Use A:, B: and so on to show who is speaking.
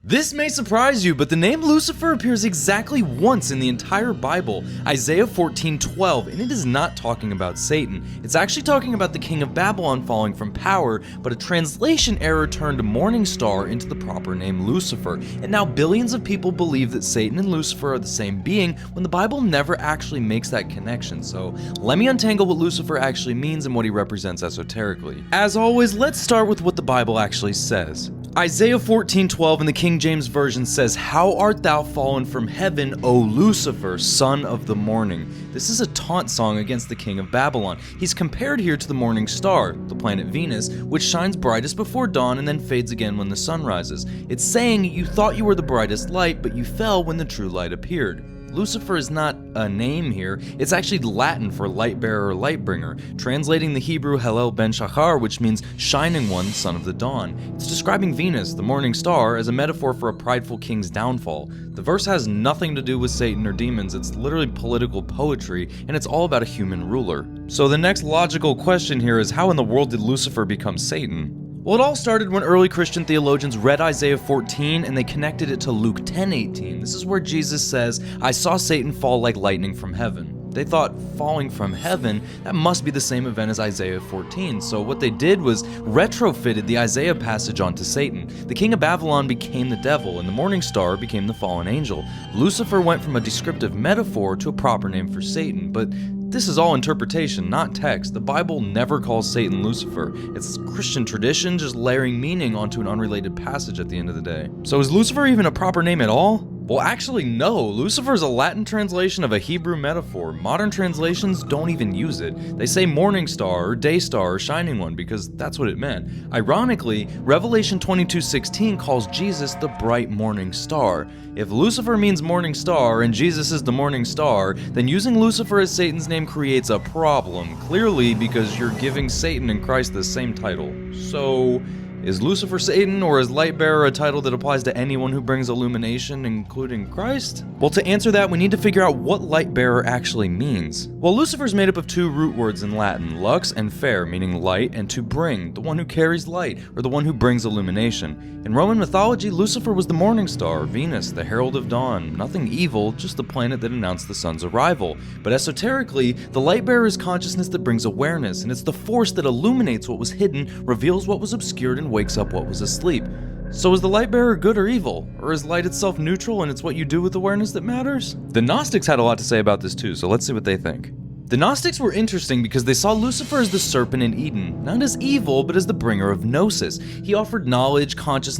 A: This may surprise you, but the name Lucifer appears exactly once in the entire Bible, Isaiah 14:12, and it is not talking about Satan. It's actually talking about the king of Babylon falling from power, but a translation error turned morning star into the proper name Lucifer, and now billions of people believe that Satan and Lucifer are the same being when the Bible never actually makes that connection. So let me untangle what Lucifer actually means and what he represents esoterically. As always, let's start with what the Bible actually says. Isaiah 14:12 in the King James Version says, "How art thou fallen from heaven, O Lucifer, son of the morning?" This is a taunt song against the king of Babylon. He's compared here to the morning star, the planet Venus, which shines brightest before dawn and then fades again when the sun rises. It's saying you thought you were the brightest light, but you fell when the true light appeared. Lucifer is not a name here, it's actually Latin for light bearer or light bringer, translating the Hebrew Hallel ben Shachar, which means shining one, son of the dawn. It's describing Venus, the morning star, as a metaphor for a prideful king's downfall. The verse has nothing to do with Satan or demons, it's literally political poetry, and it's all about a human ruler. So the next logical question here is, how in the world did Lucifer become Satan? Well, it all started when early Christian theologians read Isaiah 14 and they connected it to Luke 10:18. This is where Jesus says, "I saw Satan fall like lightning from heaven." They thought falling from heaven, that must be the same event as Isaiah 14. So what they did was retrofitted the Isaiah passage onto Satan. The king of Babylon became the devil, and the morning star became the fallen angel. Lucifer went from a descriptive metaphor to a proper name for Satan, but this is all interpretation, not text. The Bible never calls Satan Lucifer. It's Christian tradition just layering meaning onto an unrelated passage at the end of the day. So is Lucifer even a proper name at all? Well, actually, no. Lucifer is a Latin translation of a Hebrew metaphor. Modern translations don't even use it. They say morning star or day star or shining one because that's what it meant. Ironically, Revelation 22:16 calls Jesus the bright morning star. If Lucifer means morning star and Jesus is the morning star, then using Lucifer as Satan's name creates a problem, clearly because you're giving Satan and Christ the same title. So, is Lucifer Satan, or is Lightbearer a title that applies to anyone who brings illumination, including Christ? Well, to answer that, we need to figure out what Lightbearer actually means. Well, Lucifer is made up of two root words in Latin, lux and fair, meaning light, and to bring, the one who carries light, or the one who brings illumination. In Roman mythology, Lucifer was the morning star, Venus, the herald of dawn. Nothing evil, just the planet that announced the sun's arrival. But esoterically, the Lightbearer is consciousness that brings awareness, and it's the force that illuminates what was hidden, reveals what was obscured, and wakes up what was asleep. So is the Lightbearer good or evil? Or is light itself neutral and it's what you do with awareness that matters? The Gnostics had a lot to say about this too, so let's see what they think. The Gnostics were interesting because they saw Lucifer as the serpent in Eden, not as evil, but as the bringer of gnosis. He offered knowledge, consciousness,